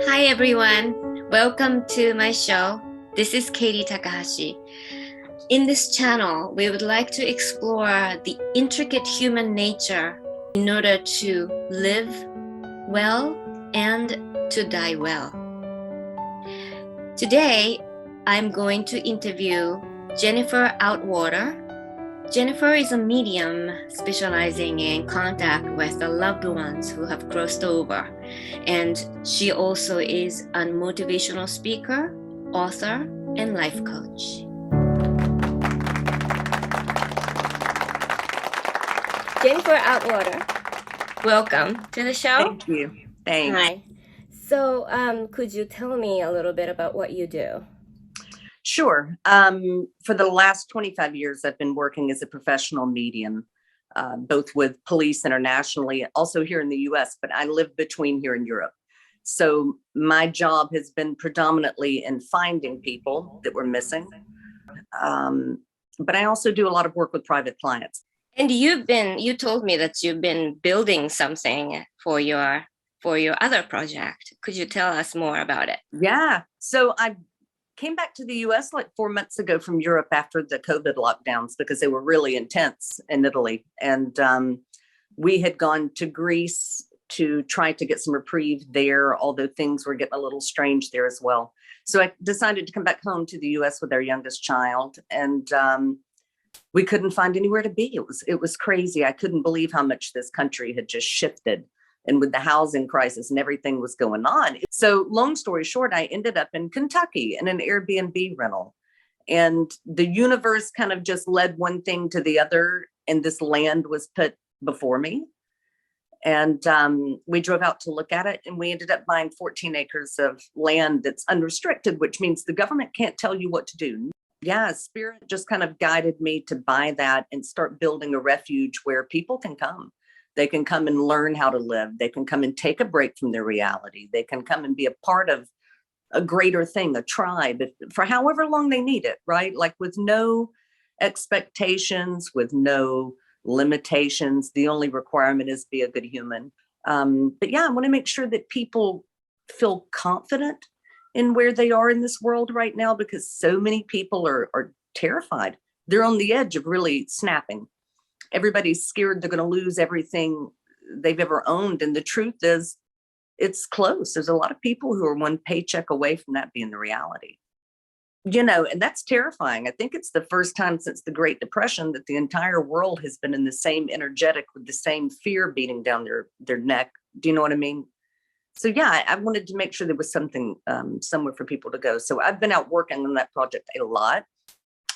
Hi everyone, welcome to my show. This is Katie Takahashi. In this channel, we would like to explore the intricate human nature in order to live well and to die well. Today, I'm going to interview Jennifer Outwater. Jennifer is a medium specializing in contact with the loved ones who have crossed over. And she also is a motivational speaker, author, and life coach. Jennifer Outwater, welcome to the show. Thank you. Thanks. Hi. So could you tell me a little bit about what you do? Sure. For the last 25 years, I've been working as a professional medium, both with police internationally, also here in the US, but I live between here and Europe. So my job has been predominantly in finding people that were missing. But I also do a lot of work with private clients. And you told me that you've been building something for your other project. Could you tell us more about it? Yeah. So I came back to the US like 4 months ago from Europe after the COVID lockdowns because they were really intense in Italy. And we had gone to Greece to try to get some reprieve there, although things were getting a little strange there as well. So I decided to come back home to the US with our youngest child. And we couldn't find anywhere to be. It was crazy. I couldn't believe how much this country had just shifted, and with the housing crisis and everything was going on. So long story short, I ended up in Kentucky in an Airbnb rental. And the universe kind of just led one thing to the other, and this land was put before me. And we drove out to look at it, and we ended up buying 14 acres of land that's unrestricted, which means the government can't tell you what to do. Yeah, Spirit just kind of guided me to buy that and start building a refuge where people can come. They can come and learn how to live. They can come and take a break from their reality. They can come and be a part of a greater thing, a tribe, for however long they need it, right? Like with no expectations, with no limitations. The only requirement is be a good human. But yeah, I want to make sure that people feel confident in where they are in this world right now, because so many people are terrified. They're on the edge of really snapping. Everybody's scared they're going to lose everything they've ever owned. And the truth is, it's close. There's a lot of people who are one paycheck away from that being the reality. And that's terrifying. I think it's the first time since the Great Depression that the entire world has been in the same energetic with the same fear beating down their neck. Do you know what I mean? So yeah, I wanted to make sure there was something somewhere for people to go. So I've been out working on that project a lot.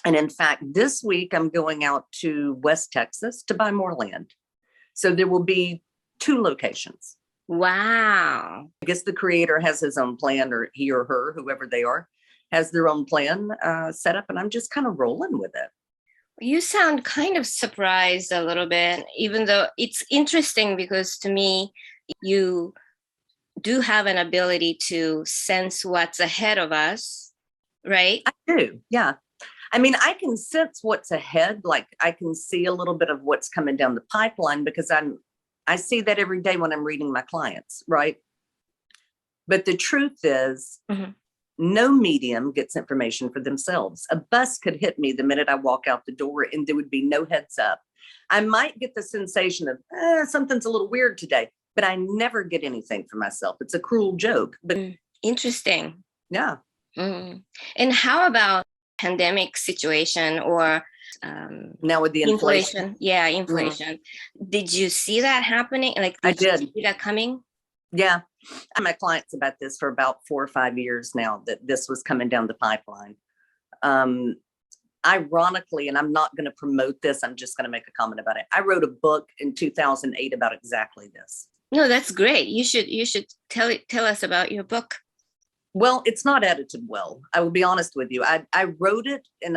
And in fact, this week I'm going out to West Texas to buy more land. So there will be 2 locations. Wow. I guess the creator has his own plan, or he or her, whoever they are, has their own plan set up, and I'm just kind of rolling with it. You sound kind of surprised a little bit, even though it's interesting because to me, you do have an ability to sense what's ahead of us, right? I do, yeah. I mean, I can sense what's ahead. Like I can see a little bit of what's coming down the pipeline because I see that every day when I'm reading my clients, right? But the truth is, no medium gets information for themselves. A bus could hit me the minute I walk out the door and there would be no heads up. I might get the sensation of something's a little weird today, but I never get anything for myself. It's a cruel joke, but interesting. Yeah. And how about pandemic situation or now with the inflation? Yeah, inflation. Did you see that happening? Like, I did. You see that coming? Yeah. I'm my clients about this for about 4 or 5 years now, that this was coming down the pipeline. Ironically, and I'm not going to promote this, I'm just going to make a comment about it. I wrote a book in 2008 about exactly this. No, that's great. You should tell us about your book. Well, it's not edited well. I will be honest with you. I wrote it in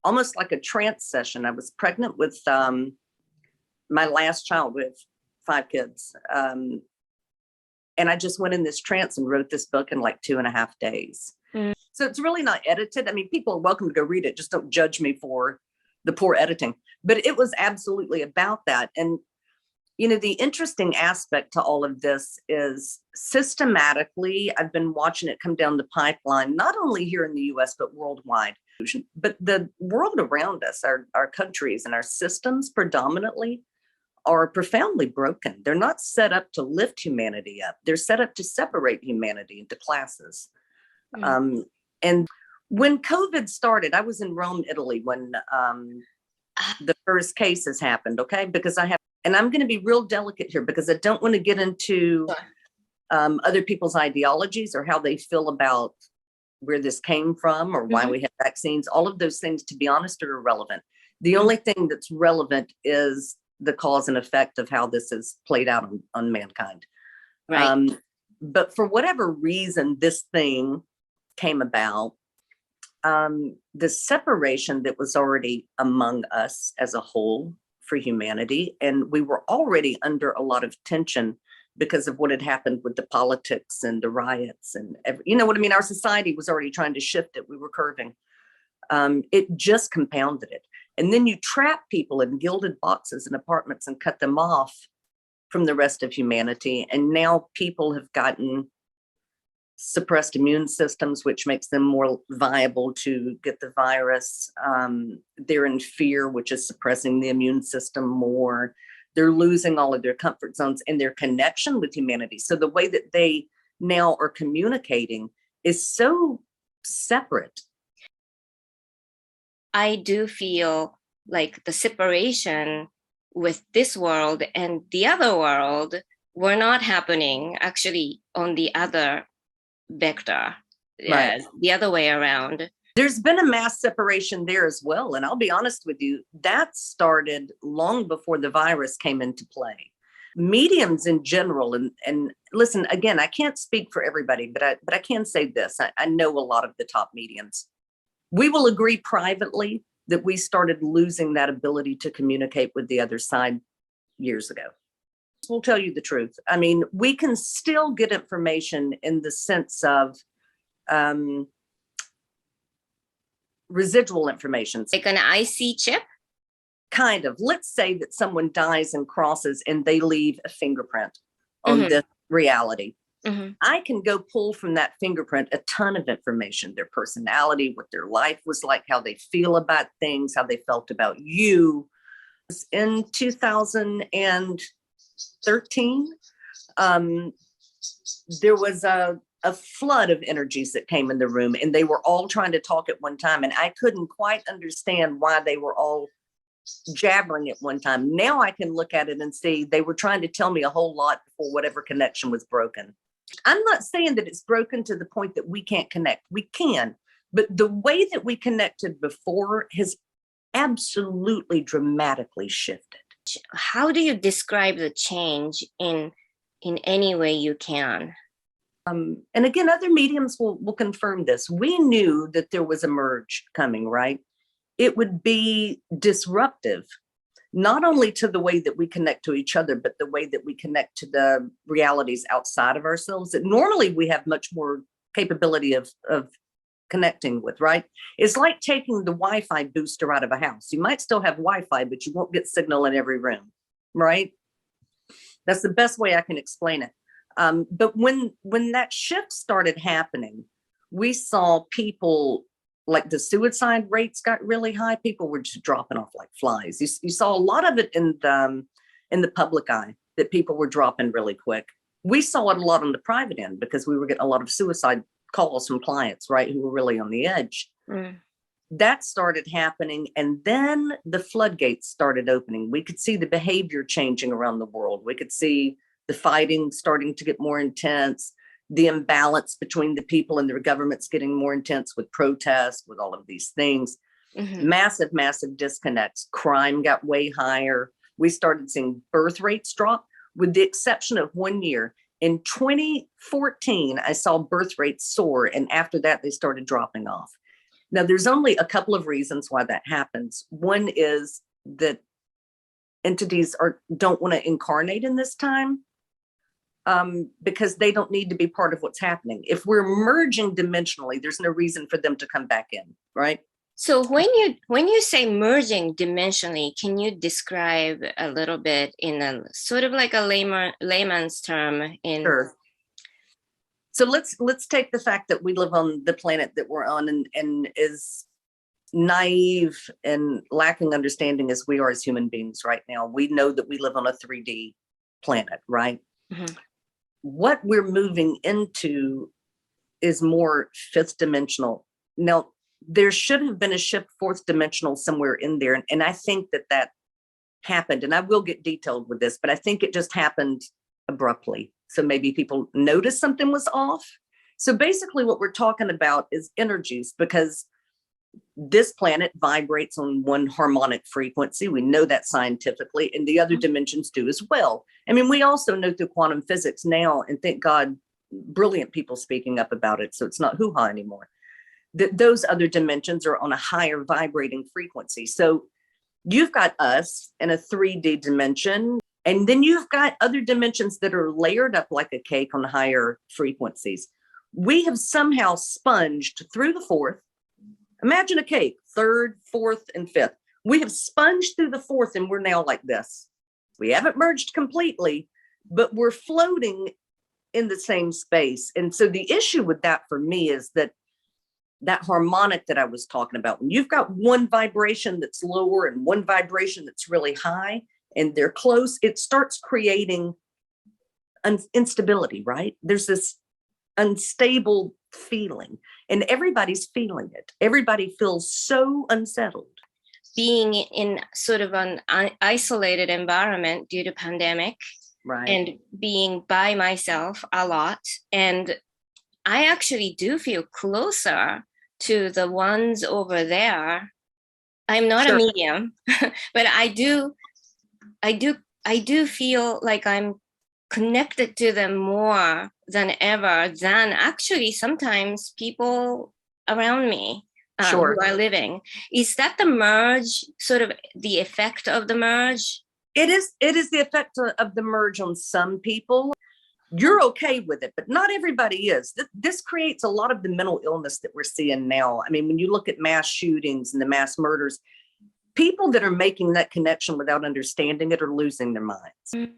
almost like a trance session. I was pregnant with my last child with 5 kids. And I just went in this trance and wrote this book in like 2.5 days. So it's really not edited. I mean, people are welcome to go read it. Just don't judge me for the poor editing. But it was absolutely about that. And The interesting aspect to all of this is systematically, I've been watching it come down the pipeline, not only here in the US, but worldwide. But the world around us, our countries and our systems predominantly are profoundly broken. They're not set up to lift humanity up. They're set up to separate humanity into classes. And when COVID started, I was in Rome, Italy, when the first cases happened, okay? Because and I'm going to be real delicate here because I don't want to get into other people's ideologies or how they feel about where this came from or why we have vaccines. All of those things, to be honest, are irrelevant. The only thing that's relevant is the cause and effect of how this has played out on mankind. Right. But for whatever reason, this thing came about, the separation that was already among us as a whole for humanity. And we were already under a lot of tension because of what had happened with the politics and the riots and you know what I mean? Our society was already trying to shift it. We were curving. It just compounded it. And then you trap people in gilded boxes and apartments and cut them off from the rest of humanity. And now people have gotten suppressed immune systems, which makes them more viable to get the virus. They're in fear, which is suppressing the immune system more. They're losing all of their comfort zones and their connection with humanity. So the way that they now are communicating is so separate. I do feel like the separation with this world and the other world were not happening actually on the other vector, Right. the other way around. There's been a mass separation there as well. And I'll be honest with you, that started long before the virus came into play. Mediums in general, and listen, again, I can't speak for everybody, but I can say this. I know a lot of the top mediums. We will agree privately that we started losing that ability to communicate with the other side years ago. We'll tell you the truth. I mean, we can still get information in the sense of residual information. Like an IC chip? Kind of. Let's say that someone dies and crosses and they leave a fingerprint on this reality. I can go pull from that fingerprint a ton of information, their personality, what their life was like, how they feel about things, how they felt about you. In 2013, there was a flood of energies that came in the room, and they were all trying to talk at one time. And I couldn't quite understand why they were all jabbering at one time. Now I can look at it and see they were trying to tell me a whole lot before whatever connection was broken. I'm not saying that it's broken to the point that we can't connect. We can, but the way that we connected before has absolutely dramatically shifted. How do you describe the change in any way you can? And again, other mediums will confirm this. We knew that there was a merge coming, right? It would be disruptive, not only to the way that we connect to each other, but the way that we connect to the realities outside of ourselves that normally we have much more capability of connecting with, right? It's like taking the Wi-Fi booster out of a house. You might still have Wi-Fi, but you won't get signal in every room, right? That's the best way I can explain it. But when that shift started happening, we saw people, like the suicide rates got really high. People were just dropping off like flies. You saw a lot of it in the public eye, that people were dropping really quick. We saw it a lot on the private end because we were getting a lot of suicide calls from clients, right, who were really on the edge. That started happening, and then the floodgates started opening. We could see the behavior changing around the world. We could see the fighting starting to get more intense, the imbalance between the people and their governments getting more intense with protests, with all of these things. Massive disconnects. Crime got way higher. We started seeing birth rates drop, with the exception of 1 year. In 2014, I saw birth rates soar, and after that, they started dropping off. Now, there's only a couple of reasons why that happens. One is that entities don't want to incarnate in this time, because they don't need to be part of what's happening. If we're merging dimensionally, there's no reason for them to come back in, right? So when you say merging dimensionally, can you describe a little bit in a sort of like a layman's term in Sure. So let's take the fact that we live on the planet that we're on, and is naive and lacking understanding as we are as human beings right now. We know that we live on a 3D planet, right? Mhm. What we're moving into is more fifth dimensional. Now, there should have been a shift fourth dimensional somewhere in there. And I think that that happened, and I will get detailed with this, but I think it just happened abruptly. So maybe people noticed something was off. So basically what we're talking about is energies, because this planet vibrates on one harmonic frequency. We know that scientifically, and the other dimensions do as well. I mean, we also know through quantum physics now, and thank God, brilliant people speaking up about it, so it's not hoo-ha anymore, that those other dimensions are on a higher vibrating frequency. So you've got us in a 3D dimension, and then you've got other dimensions that are layered up like a cake on higher frequencies. We have somehow sponged through the fourth. Imagine a cake, third, fourth, and fifth. We have sponged through the fourth, and we're now like this. We haven't merged completely, but we're floating in the same space. And so the issue with that for me is that that harmonic that I was talking about, when you've got one vibration that's lower and one vibration that's really high, and they're close, it starts creating instability, right? There's this unstable feeling, and everybody's feeling it. Everybody feels so unsettled. being in sort of an isolated environment due to pandemic, Right. and being by myself a lot. And I actually do feel closer to the ones over there. I'm not Sure. a medium, but I do feel like I'm connected to them more than ever than actually sometimes people around me Sure. who are living. Is that the merge, sort of the effect of the merge? It is the effect of the merge on some people. You're okay with it, but not everybody is. This creates a lot of the mental illness that we're seeing now. I mean, when you look at mass shootings and the mass murders, people that are making that connection without understanding it are losing their minds. Mm.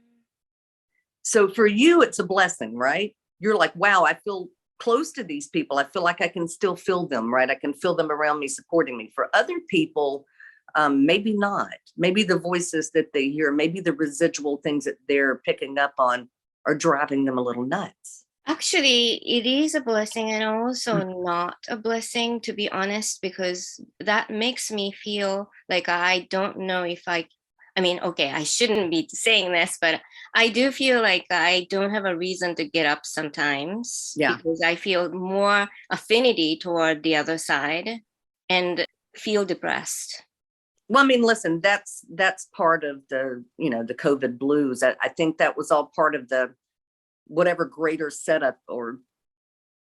So for you, it's a blessing, right? You're like, wow, I feel close to these people. I feel like I can still feel them, right? I can feel them around me, supporting me. For other people, maybe not. Maybe the voices that they hear, maybe the residual things that they're picking up on are driving them a little nuts. Actually, it is a blessing and also not a blessing, to be honest, because that makes me feel like I don't know if I mean, okay, I shouldn't be saying this, but I do feel like I don't have a reason to get up sometimes. Yeah. Because I feel more affinity toward the other side and feel depressed. Well, I mean, listen, that's part of the, the COVID blues. I think that was all part of the whatever greater setup or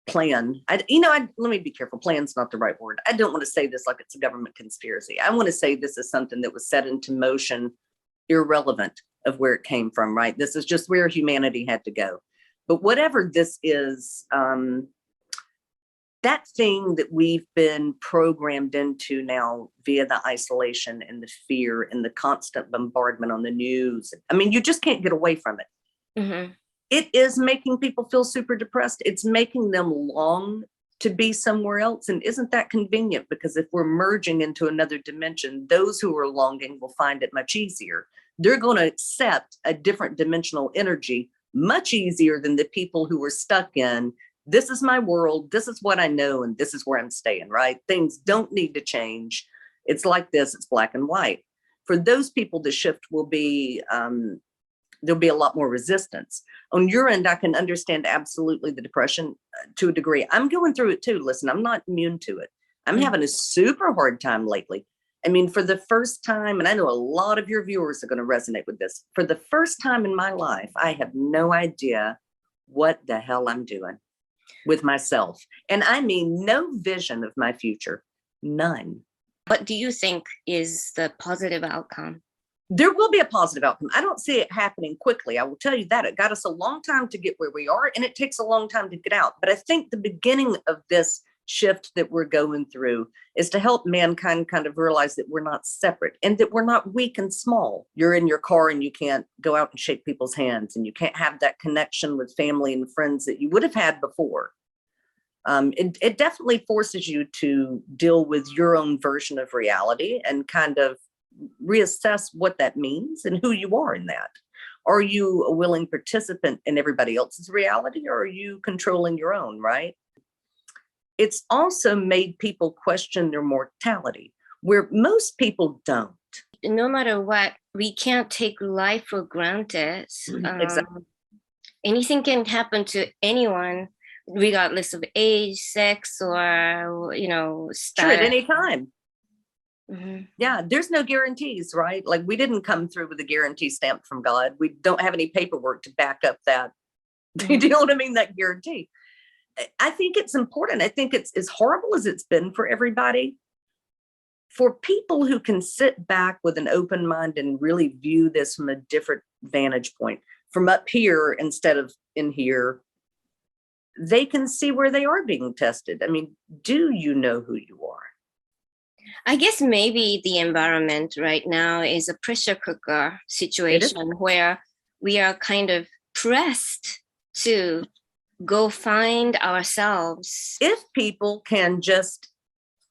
plan. Let me be careful. Plan's not the right word. I don't want to say this like it's a government conspiracy. I want to say this is something that was set into motion, irrelevant of where it came from, right? This is just where humanity had to go. But whatever this is, that thing that we've been programmed into now via the isolation and the fear and the constant bombardment on the news. I mean, you just can't get away from it. Mm-hmm. It is making people feel super depressed. It's making them long to be somewhere else. And isn't that convenient? Because if we're merging into another dimension, those who are longing will find it much easier. They're going to accept a different dimensional energy much easier than the people who were stuck in, this is my world, this is what I know, and this is where I'm staying, right? Things don't need to change. It's like this, it's black and white. For those people, the shift will be, there'll be a lot more resistance. On your end, I can understand absolutely the depression to a degree. I'm going through it too. Listen, I'm not immune to it. I'm having a super hard time lately. I mean, for the first time, and I know a lot of your viewers are going to resonate with this. For the first time in my life, I have no idea what the hell I'm doing with myself. And I mean, no vision of my future, none. What do you think is the positive outcome? There will be a positive outcome. I don't see it happening quickly. I will tell you that. It got us a long time to get where we are, and it takes a long time to get out. But I think the beginning of this shift that we're going through is to help mankind kind of realize that we're not separate and that we're not weak and small. You're in your car and you can't go out and shake people's hands, and you can't have that connection with family and friends that you would have had before. It definitely forces you to deal with your own version of reality and kind of reassess what that means and who you are in that. Are you a willing participant in everybody else's reality, or are you controlling your own, right? It's also made people question their mortality, where most people don't. No matter what, we can't take life for granted. Exactly. Anything can happen to anyone, regardless of age, sex, or, Sure, at status. any time. Mm-hmm. Yeah, there's no guarantees, right? Like, we didn't come through with a guarantee stamp from God. We don't have any paperwork to back up that. Mm-hmm. Do you know what I mean? That guarantee. I think it's important. I think it's as horrible as it's been for everybody. For people who can sit back with an open mind and really view this from a different vantage point, from up here instead of in here, they can see where they are being tested. I mean, do you know who you are? I guess maybe the environment right now is a pressure cooker situation where we are kind of pressed to go find ourselves. If people can just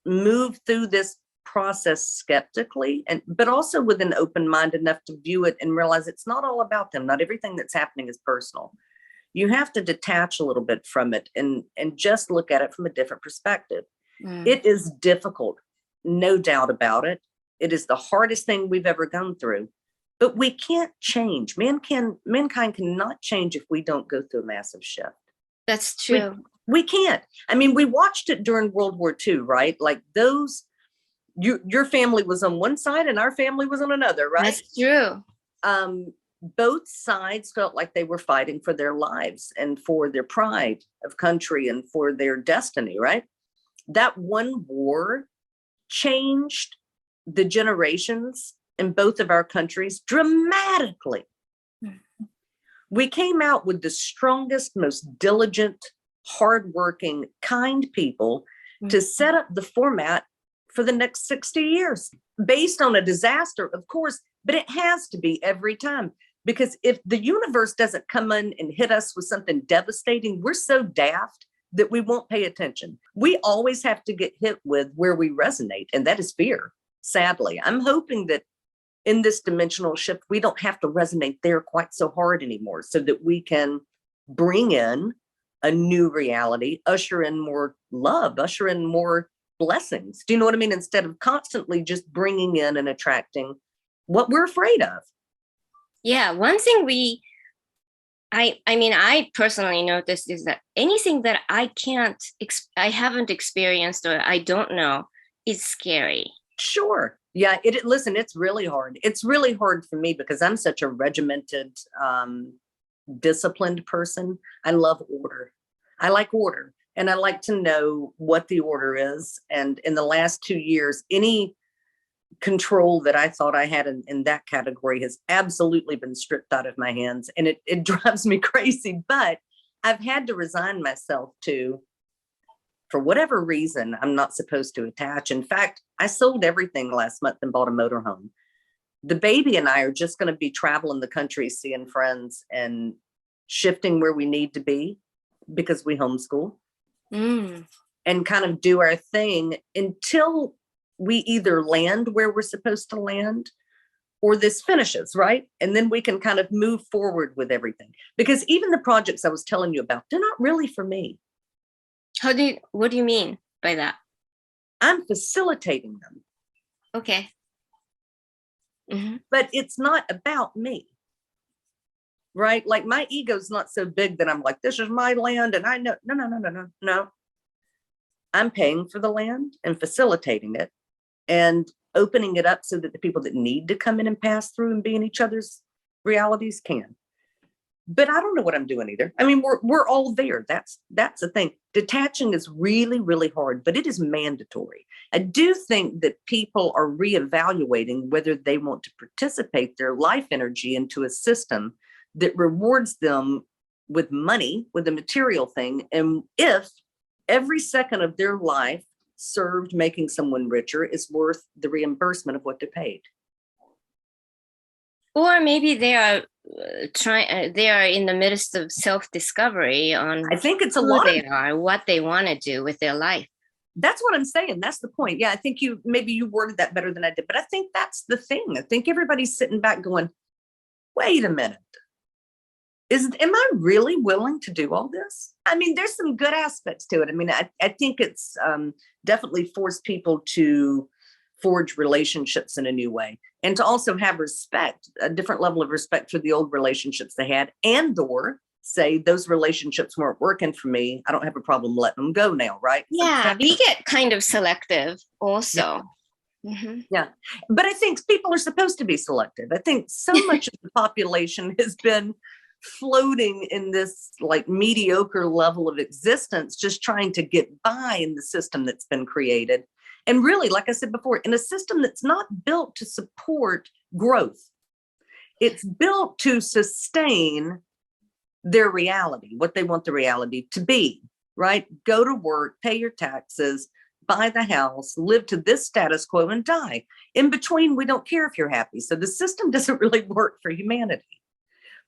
move through this process skeptically, but also with an open mind enough to view it and realize it's not all about them. Not everything that's happening is personal. You have to detach a little bit from it and just look at it from a different perspective. It is difficult, no doubt about it. It is the hardest thing we've ever gone through, but we can't change. Mankind cannot change if we don't go through a massive shift. That's true. We can't. I mean, we watched it during World War II, right? Like your family was on one side and our family was on another, right? That's true. Both sides felt like they were fighting for their lives and for their pride of country and for their destiny, right? That one war changed the generations in both of our countries dramatically. We came out with the strongest, most diligent, hardworking, kind people to set up the format for the next 60 years based on a disaster, of course, but it has to be every time. Because if the universe doesn't come in and hit us with something devastating, we're so daft that we won't pay attention. We always have to get hit with where we resonate, and that is fear, sadly. I'm hoping that in this dimensional shift, we don't have to resonate there quite so hard anymore, so that we can bring in a new reality, usher in more love, usher in more blessings. Do you know what I mean? Instead of constantly just bringing in and attracting what we're afraid of. Yeah, one thing I personally noticed is that anything that I haven't experienced or I don't know is scary. Sure. Yeah. Listen, it's really hard. It's really hard for me because I'm such a regimented, disciplined person. I love order. I like order, and I like to know what the order is. And in the last 2 years, any control that I thought I had in that category has absolutely been stripped out of my hands, and it drives me crazy. But I've had to resign myself to, for whatever reason, I'm not supposed to attach. In fact, I sold everything last month and bought a motorhome. The baby and I are just going to be traveling the country, seeing friends and shifting where we need to be because we homeschool and kind of do our thing until we either land where we're supposed to land or this finishes, right? And then we can kind of move forward with everything. Because even the projects I was telling you about, they're not really for me. What do you mean by that? I'm facilitating them. Okay. Mm-hmm. But it's not about me, right? Like, my ego's not so big that I'm like, this is my land and I know. No. I'm paying for the land and facilitating it and opening it up so that the people that need to come in and pass through and be in each other's realities can. But I don't know what I'm doing either. I mean, we're all there. That's the thing. Detaching is really, really hard, but it is mandatory. I do think that people are reevaluating whether they want to participate their life energy into a system that rewards them with money, with a material thing. And if every second of their life served making someone richer is worth the reimbursement of what they paid. Or maybe they are they are in the midst of self-discovery on I think it's a who lot they are, what they want to do with their life. That's what I'm saying. That's the point. Yeah, I think maybe you worded that better than I did, but I think that's the thing. I think everybody's sitting back going, wait a minute. Am I really willing to do all this? I mean, there's some good aspects to it. I mean, I think it's definitely forced people to forge relationships in a new way, and to also have respect, a different level of respect for the old relationships they had, and or say those relationships weren't working for me. I don't have a problem letting them go now, right? Yeah, we get kind of selective also. Yeah. Mm-hmm. Yeah. But I think people are supposed to be selective. I think so much of the population has been floating in this like mediocre level of existence, just trying to get by in the system that's been created. And really, like I said before, in a system that's not built to support growth. It's built to sustain their reality, what they want the reality to be, right? Go to work, pay your taxes, buy the house, live to this status quo and die. In between, we don't care if you're happy. So the system doesn't really work for humanity.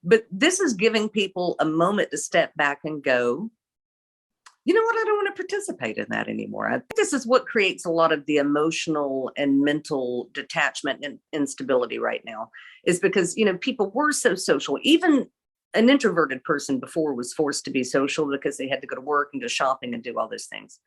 But this is giving people a moment to step back and go, you know what, I don't want to participate in that anymore. I think this is what creates a lot of the emotional and mental detachment and instability right now, is because, people were so social. Even an introverted person before was forced to be social because they had to go to work and go shopping and do all those things.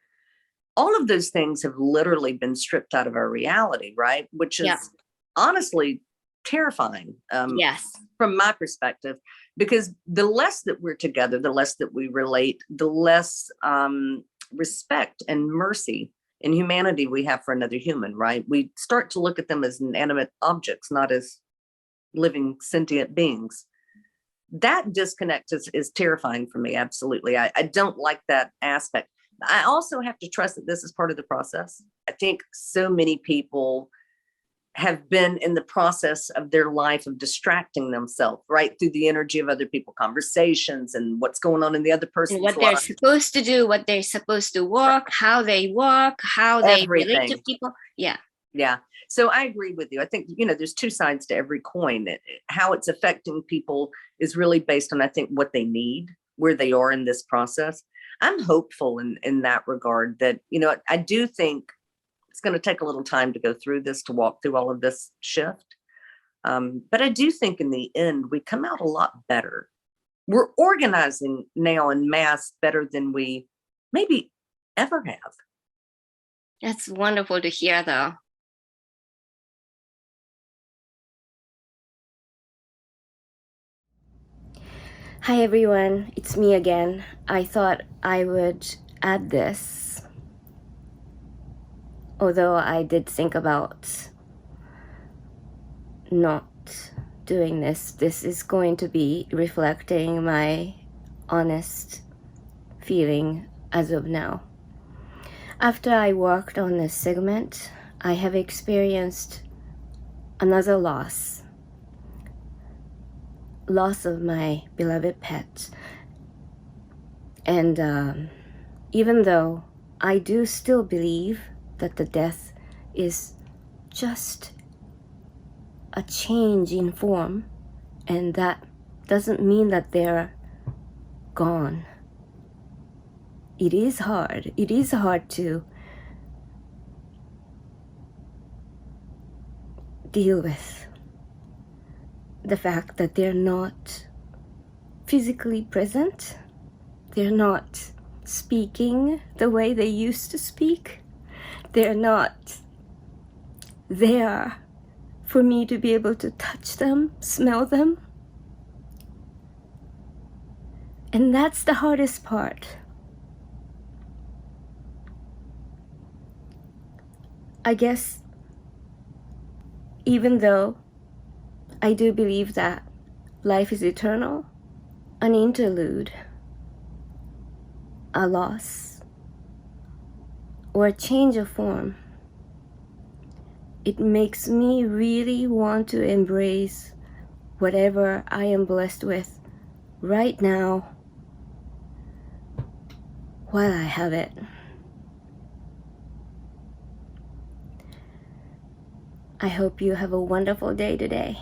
All of those things have literally been stripped out of our reality, right? Which is honestly terrifying. Yes. From my perspective, because the less that we're together, the less that we relate, the less respect and mercy and humanity we have for another human, right? We start to look at them as inanimate objects, not as living sentient beings. That disconnect is terrifying for me. Absolutely. I don't like that aspect. I also have to trust that this is part of the process. I think so many people have been in the process of their life of distracting themselves, right, through the energy of other people, conversations, and what's going on in the other person's what life. They're supposed to do, what they're supposed to work, how they work, how they relate to people. Yeah. So I agree with you. I think, there's two sides to every coin. How it's affecting people is really based on, I think, what they need, where they are in this process. I'm hopeful in that regard that, I do think it's going to take a little time to go through this, to walk through all of this shift. But I do think in the end, we come out a lot better. We're organizing now in mass better than we maybe ever have. That's wonderful to hear, though. Hi everyone, it's me again. I thought I would add this, although I did think about not doing this. This is going to be reflecting my honest feeling as of now. After I worked on this segment, I have experienced another loss of my beloved pet. And even though I do still believe that the death is just a change in form, and that doesn't mean that they're gone. It is hard. It is hard to deal with the fact that they're not physically present. They're not speaking the way they used to speak. They're not there for me to be able to touch them, smell them. And that's the hardest part. I guess even though I do believe that life is eternal, an interlude, a loss, or a change of form, it makes me really want to embrace whatever I am blessed with right now, while I have it. I hope you have a wonderful day today.